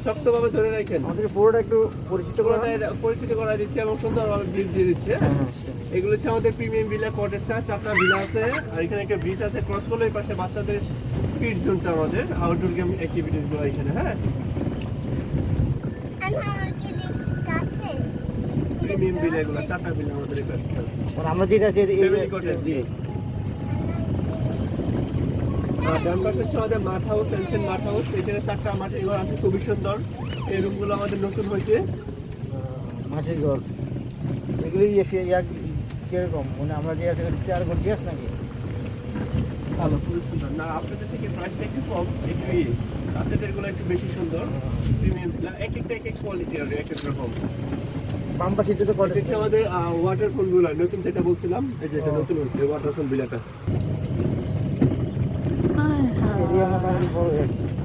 শক্তভাবে ধরে রাখেন। আমাদের পুরোটা একটু পরিচিত করা দিচ্ছে এবং সুন্দরভাবে ব্রিজ দিয়ে দিচ্ছে। এগুলো হচ্ছে আমাদের প্রিমিয়াম ভিলা কটেজটা, চারটা ভিলা আছে আর এখানে একটা ব্রিজ আছে ক্রস করলে এই পাশে বাচ্চাদের কিড জোনটা আমাদের আউটডোর গেম অ্যাক্টিভিটিস গুলো এখানে। হ্যাঁ, প্রিমিয়াম ভিলা এগুলো চারটা ভিলা আমাদের এখানে। আমরা যেটা আছে ফ্যামিলি কটেজ। জি, আর ডান পাশে হচ্ছে আমাদের মাঠ হাউস, টেনশন মাঠ হাউস। এখানে চারটা মাঠের ঘর আছে, খুবই সুন্দর। এই রুমগুলো আমাদের নতুন হয়েছে। মাঠের ঘর এগুলি কিরকম মানে আমরা যে আছে 4 ঘর আছে নাকি? ভালো, খুবই সুন্দর। না, আপনাদের থেকে প্রাইসটা একটু কম, একটু আপনাদেরগুলো একটু বেশি সুন্দর। প্রিমিয়াম ভিলা এক একটা এক এক কোয়ালিটি আর এক এক রকম। বাম পাশে তো কটেজ হচ্ছে আমাদের ওয়াটারফল গুলা নতুন, যেটা বলছিলাম এই যে এটা নতুন হচ্ছে ওয়াটারফল ভিলাটা। এরিয়া মোটামুটি বড় আছে।